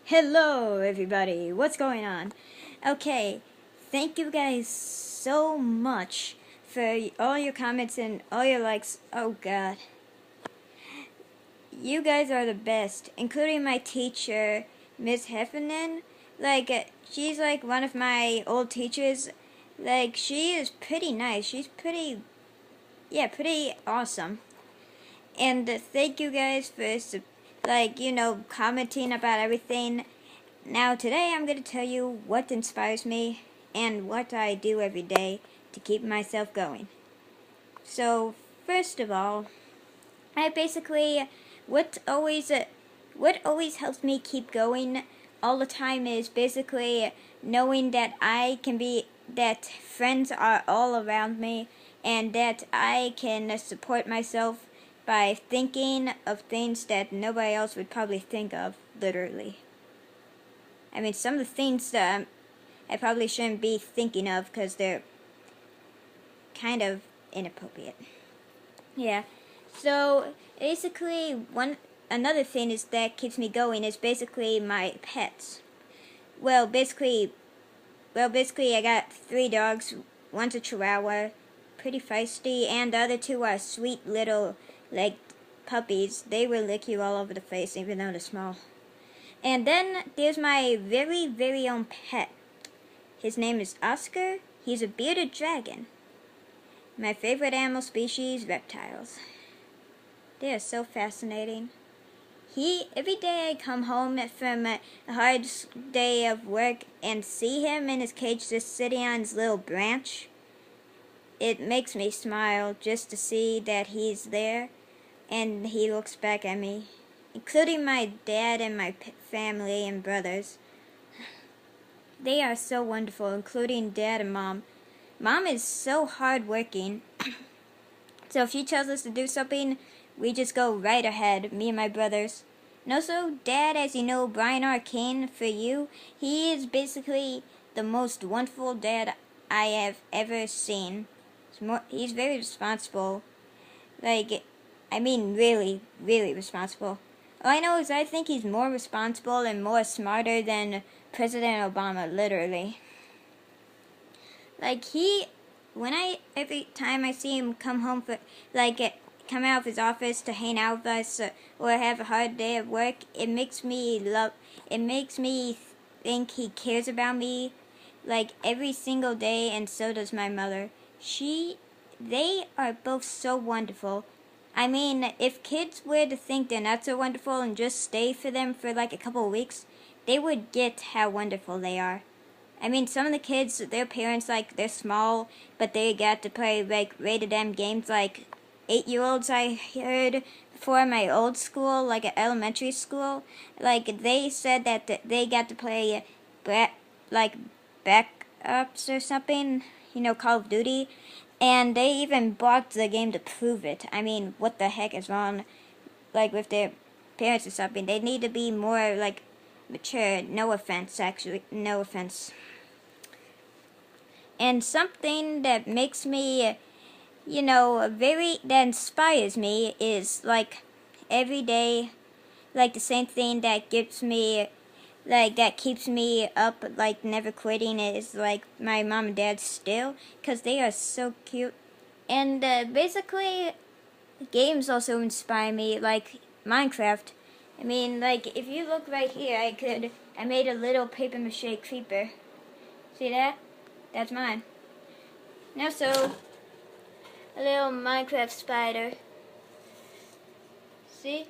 Hello, everybody. What's going on? Okay, thank you guys so much for all your comments and all your likes. Oh, God. You guys are the best, including my teacher, Miss Heffernan. She's like one of my old teachers. She is pretty nice. She's pretty awesome. And thank you guys for, commenting about everything. Now today I'm going to tell you what inspires me and what I do every day to keep myself going. So first of all, I basically what always helps me keep going all the time is basically knowing that that friends are all around me and that I can support myself by thinking of things that nobody else would probably think of, literally. I mean, some of the things that I probably shouldn't be thinking of because they're kind of inappropriate. Yeah. So basically, another thing is that keeps me going is basically my pets. Well, basically, I got 3 dogs. One's a Chihuahua, pretty feisty, and the other 2 are sweet little puppies. They will lick you all over the face, even though they're small. And then there's my very, very own pet. His name is Oscar. He's a bearded dragon. My favorite animal species, reptiles. They are so fascinating. Every day I come home from a hard day of work and see him in his cage just sitting on his little branch, it makes me smile just to see that he's there and he looks back at me, including my dad and my family and brothers. They are so wonderful, including Dad and Mom. Mom is so hardworking, so if she tells us to do something, we just go right ahead, me and my brothers. And also, Dad, as you know, Brian R. Kane, for you, he is basically the most wonderful dad I have ever seen. He's very responsible. Really, really responsible. All I know is I think he's more responsible and more smarter than President Obama, literally. Every time I see him come home come out of his office to hang out with us or have a hard day at work, it makes me think he cares about me every single day, and so does my mother. They are both so wonderful. I mean, if kids were to think they're not so wonderful and just stay for them for a couple of weeks, they would get how wonderful they are. I mean, some of the kids, their parents, they're small, but they got to play, rated M games 8-year-olds I heard before my old school, at elementary school. They said that they got to play, backups or something, Call of Duty, and they even bought the game to prove it. I mean, what the heck is wrong, with their parents or something? They need to be more, mature. No offense, actually. No offense. And something that makes me, that inspires me is, every day, the same thing that gives me, that keeps me up, never quitting is, my mom and dad still, because they are so cute. And, basically, games also inspire me, like Minecraft. I mean, if you look right here, I made a little paper mache creeper. See that? That's mine. Now, so, a little Minecraft spider. See?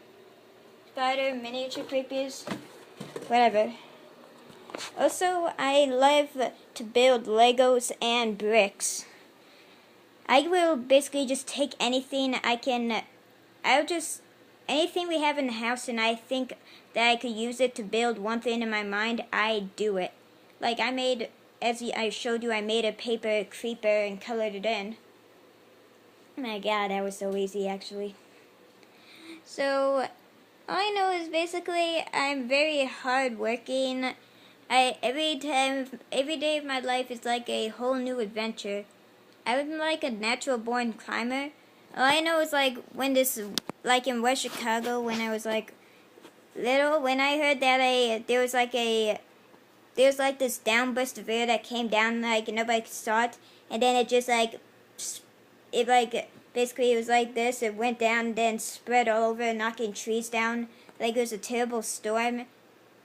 Spider, miniature creepers, whatever. Also, I love to build Legos and bricks. I will basically just take anything anything we have in the house, and I think that I could use it to build one thing in my mind, I do it. As I showed you, I made a paper creeper and colored it in. My God, that was so easy, actually. So, all I know is basically I'm very hardworking. Every day of my life is like a whole new adventure. I'm like a natural born climber. All I know is in West Chicago when I was little, when I heard that there was like this downburst of air that came down, like nobody saw it, and then it just like, it like, basically it was like this, it went down and then spread all over, knocking trees down, like it was a terrible storm,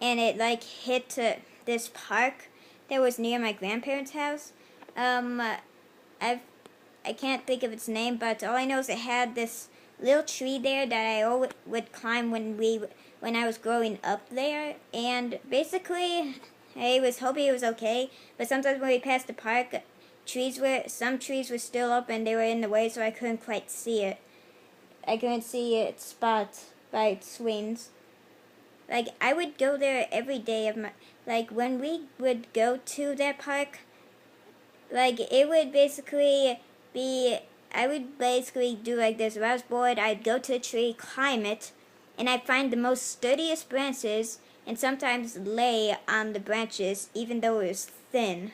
and it like hit this park that was near my grandparents' house. I can't think of its name, but all I know is it had this little tree there that I always would climb when I was growing up there, and basically I was hoping it was okay, but sometimes when we passed the park, some trees were still up and they were in the way, so I couldn't quite see it. I couldn't see its spot by its wings. Like, I would go there every day like when we would go to that park, like it would basically I would basically do like this. If I was bored, I'd go to a tree, climb it, and I'd find the most sturdiest branches and sometimes lay on the branches even though it was thin.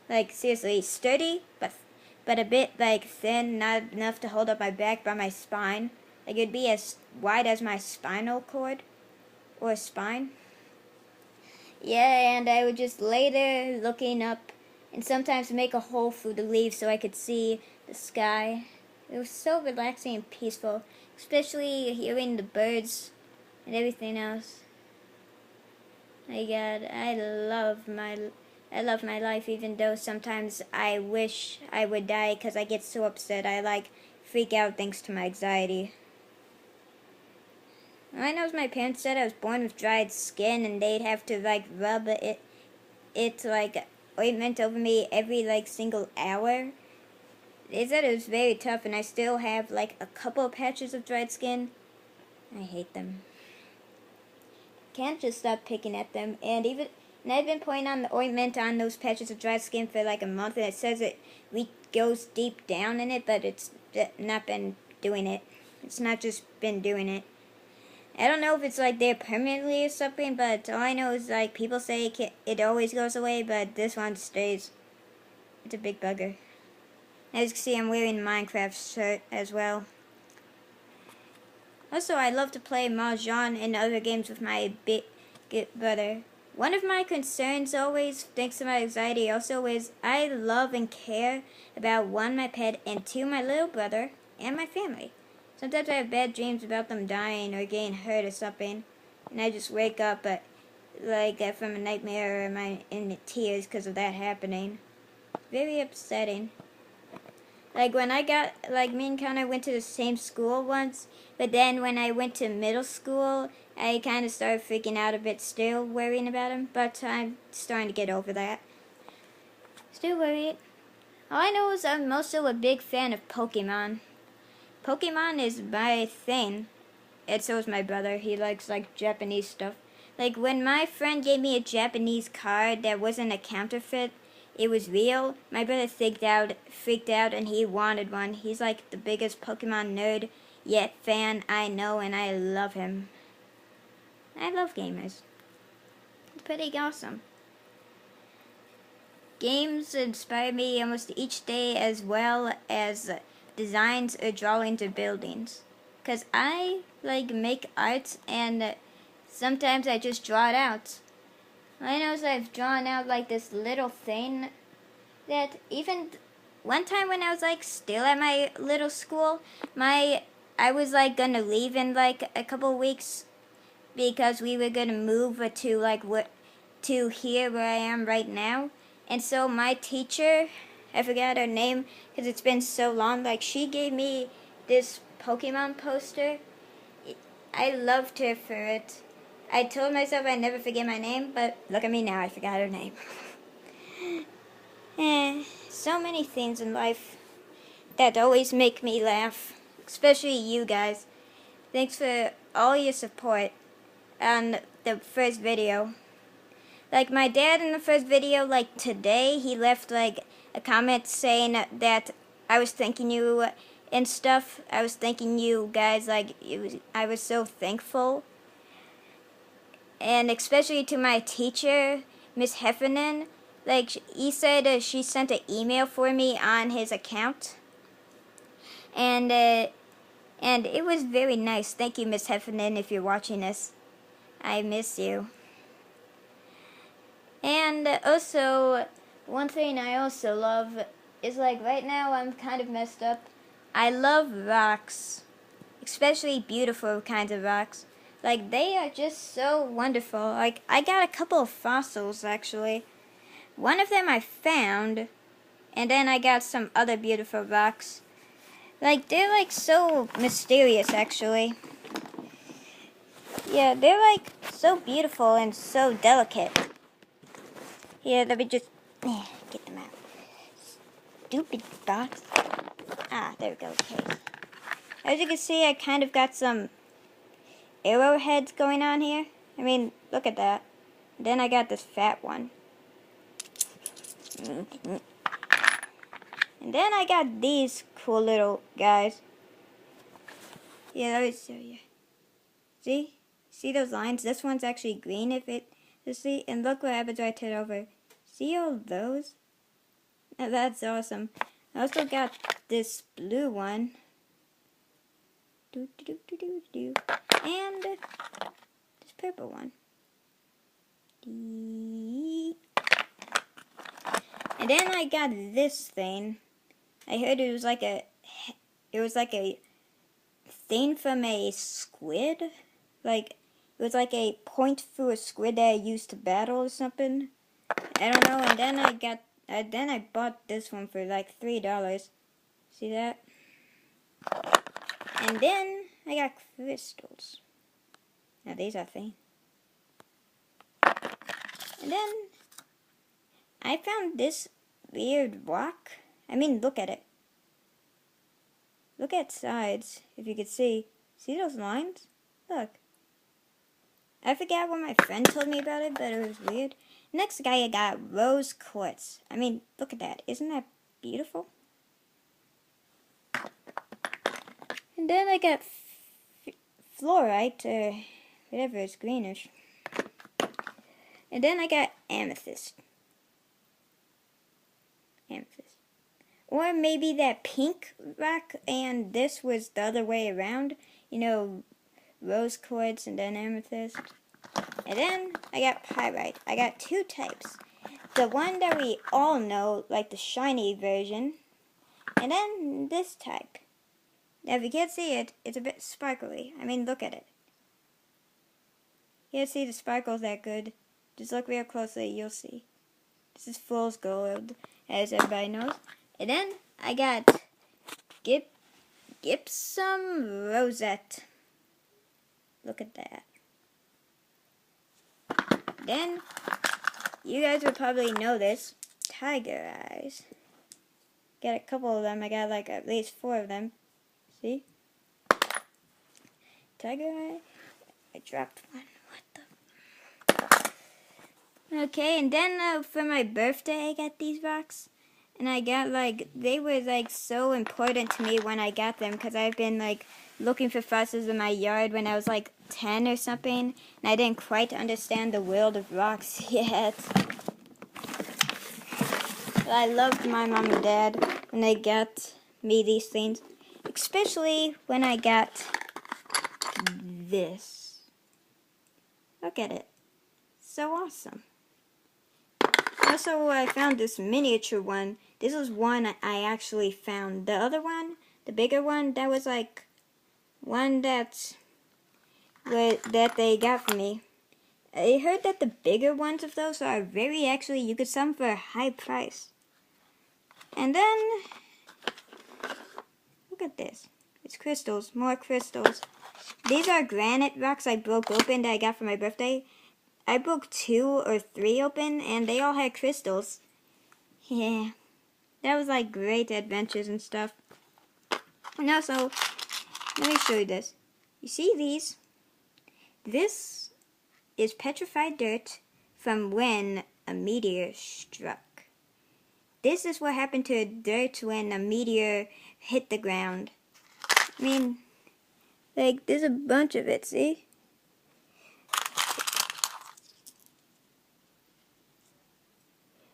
Like, seriously, sturdy, but a bit, like, thin, not enough to hold up my back by my spine. Like, it'd be as wide as my spinal cord, or spine. Yeah, and I would just lay there looking up, and sometimes make a hole through the leaves so I could see the sky. It was so relaxing and peaceful, especially hearing the birds and everything else. My God, I love my life, even though sometimes I wish I would die because I get so upset. I like freak out thanks to my anxiety. All I know is my parents said I was born with dried skin and they'd have to like rub it like ointment over me every like single hour. They said it was very tough, and I still have like a couple of patches of dried skin. I hate them. Can't just stop picking at them, and I've been putting on the ointment on those patches of dry skin for like a month, and it says it goes deep down in it, but it's not been doing it. It's not just been doing it. I don't know if it's like there permanently or something, but all I know is like people say it always goes away, but this one stays. It's a big bugger. As you can see, I'm wearing a Minecraft shirt as well. Also, I love to play Mahjong and other games with my big brother. One of my concerns always, thanks to my anxiety also, is I love and care about one, my pet, and two, my little brother and my family. Sometimes I have bad dreams about them dying or getting hurt or something, and I just wake up from a nightmare or am in tears because of that happening. Very upsetting. Like when me and Connor went to the same school once, but then when I went to middle school, I kind of started freaking out a bit, still worrying about him, but I'm starting to get over that. Still worried. All I know is I'm also a big fan of Pokemon. Pokemon is my thing, and so is my brother. He likes like Japanese stuff. Like when my friend gave me a Japanese card that wasn't a counterfeit, it was real, my brother freaked out, and he wanted one. He's like the biggest Pokemon nerd yet fan I know, and I love him. I love gamers. It's pretty awesome. Games inspire me almost each day, as well as designs or drawings or buildings. Because I like make art, and sometimes I just draw it out. I know I've drawn out like this little thing that even one time when I was like still at my little school, I was like gonna leave in like a couple weeks because we were gonna move to here where I am right now. And so my teacher, I forgot her name because it's been so long, like she gave me this Pokemon poster. I loved her for it. I told myself I'd never forget my name, but look at me now, I forgot her name. So many things in life that always make me laugh, especially you guys. Thanks for all your support on the first video. Like my dad in the first video, like today, he left like a comment saying that I was thanking you and stuff. I was thanking you guys, like I was so thankful. And especially to my teacher, Miss Heffernan, like he said she sent an email for me on his account, and it was very nice. Thank you, Miss Heffernan, if you're watching this. I miss you. And also, one thing I also love is like right now I'm kind of messed up. I love rocks, especially beautiful kinds of rocks. Like they are just so wonderful. Like I got a couple of fossils actually. One of them I found, and then I got some other beautiful rocks. Like they're like so mysterious actually. Yeah, they're like so beautiful and so delicate. Here, let me just get them out. Stupid box. Ah, there we go. Okay. As you can see, I kind of got some arrowheads going on here. I mean, look at that. Then I got this fat one. And then I got these cool little guys. Yeah, let me show you. See? See those lines? This one's actually green if it... See? And look what happens when I turn it over. See all those? Now that's awesome. I also got this blue one. And this purple one. And then I got this thing. I heard it was like a thing from a squid. Like it was like a point through a squid that I used to battle or something. I don't know. And then I bought this one for like $3. See that? And then I got crystals. Now these are things. And then I found this weird rock. I mean, look at it. Look at sides, if you could see. See those lines? Look. I forgot what my friend told me about it, but it was weird. Next guy I got rose quartz. I mean, look at that. Isn't that beautiful? And then I got fluorite, or whatever is greenish. And then I got amethyst. Amethyst. Or maybe that pink rock and this was the other way around. You know, rose quartz and then amethyst. And then I got pyrite. I got two types. The one that we all know, like the shiny version. And then this type. Now if you can't see it, it's a bit sparkly. I mean, look at it. You can't see the sparkles that good. Just look real closely, you'll see. This is fool's gold, as everybody knows. And then I got gypsum rosette. Look at that. Then, you guys would probably know this. Tiger eyes. Got a couple of them. I got like at least 4 of them. See? Tiger eye. I dropped one. What the? Okay, and then for my birthday, I got these rocks. And I got like, they were like so important to me when I got them. Because I've been like looking for fossils in my yard when I was like 10 or something. And I didn't quite understand the world of rocks yet. But I loved my mom and dad when they got me these things. Especially when I got this. Look at it. So awesome. Also, I found this miniature one. This was one I actually found. The other one, the bigger one, that was like one that they got for me. I heard that the bigger ones of those are very, actually, you could sell them for a high price. And then, look at this. It's crystals, more crystals. These are granite rocks I broke open that I got for my birthday. I broke 2 or 3 open, and they all had crystals. Yeah, that was like great adventures and stuff. And also, let me show you this. You see these? This is petrified dirt from when a meteor struck. This is what happened to dirt when a meteor hit the ground. I mean, like, there's a bunch of it, see?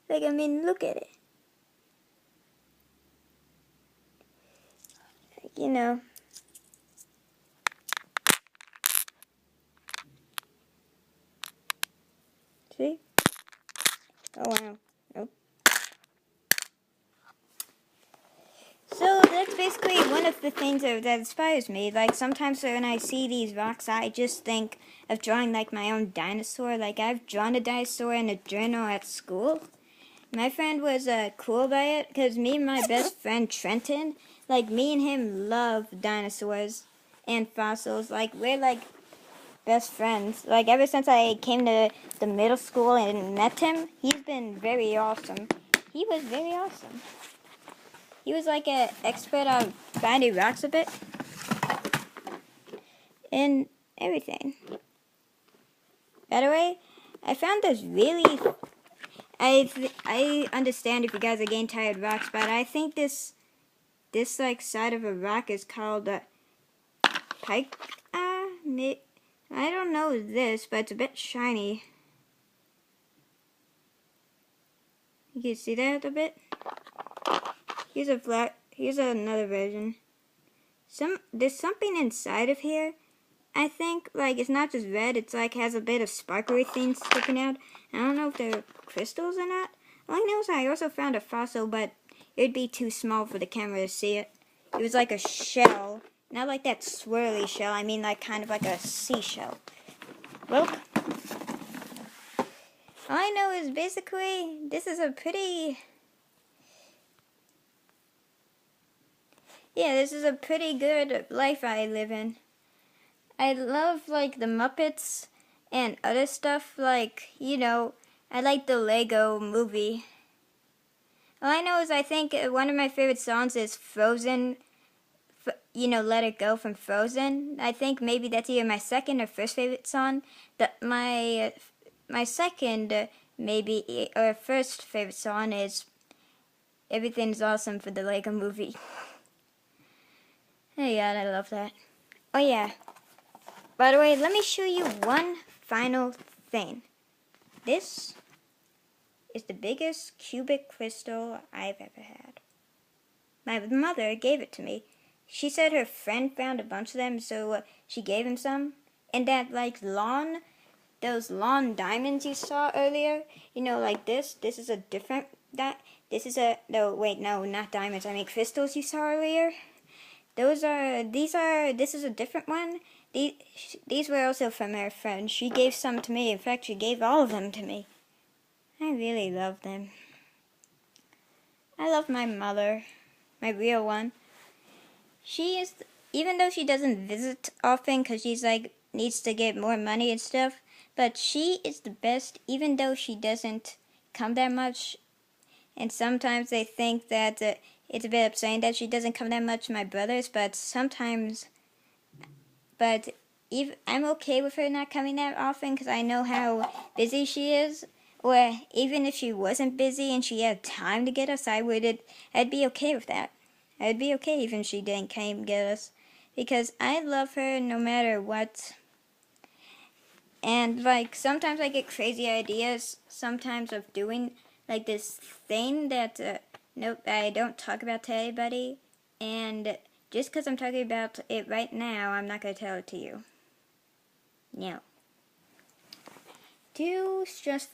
Like, I mean, look at it. Like, you know. See? Oh wow. Nope. So that's basically one of the things that inspires me. Like sometimes when I see these rocks, I just think of drawing like my own dinosaur. Like I've drawn a dinosaur in a journal at school. My friend was cool by it because me and my best friend Trenton, like me and him love dinosaurs and fossils. Like we're like best friends. Like ever since I came to the middle school and met him, he's been very awesome. He was very awesome. He was like an expert on finding rocks a bit and everything. By the way, I found this really. I understand if you guys are getting tired of rocks, but I think this like side of a rock is called pike. I don't know this, but it's a bit shiny. You can see that a bit. Here's another version. There's something inside of here. I think like it's not just red. It's like has a bit of sparkly things sticking out. I don't know if they're crystals or not. All I know is I also found a fossil, but it'd be too small for the camera to see it. It was like a shell, not like that swirly shell. I mean like kind of like a seashell. Well, all I know is basically this is a pretty. Yeah, this is a pretty good life I live in. I love, like, the Muppets and other stuff, like, you know, I like the Lego movie. All I know is I think one of my favorite songs is Frozen, you know, Let It Go from Frozen. I think maybe that's either my second or first favorite song. My second, maybe, or first favorite song is Everything's Awesome for the Lego movie. Oh yeah, I love that. Oh yeah. By the way, let me show you one final thing. This is the biggest cubic crystal I've ever had. My mother gave it to me. She said her friend found a bunch of them, so she gave him some. And that, like, those lawn diamonds you saw earlier, you know, like this is a different, this is not diamonds, I mean crystals you saw earlier. This is a different one. These were also from her friend. She gave some to me. In fact, she gave all of them to me. I really love them. I love my mother, my real one. She is, even though she doesn't visit often because she's like, needs to get more money and stuff, but she is the best even though she doesn't come that much. And sometimes they think that it's a bit upsetting that she doesn't come that much to my brothers, but I'm okay with her not coming that often because I know how busy she is. Or even if she wasn't busy and she had time to get us, I'd be okay with that. I'd be okay even if she didn't come get us. Because I love her no matter what. And like sometimes I get crazy ideas sometimes of doing like this thing that nope, I don't talk about to anybody. And just because I'm talking about it right now, I'm not going to tell it to you. No. Too stressful.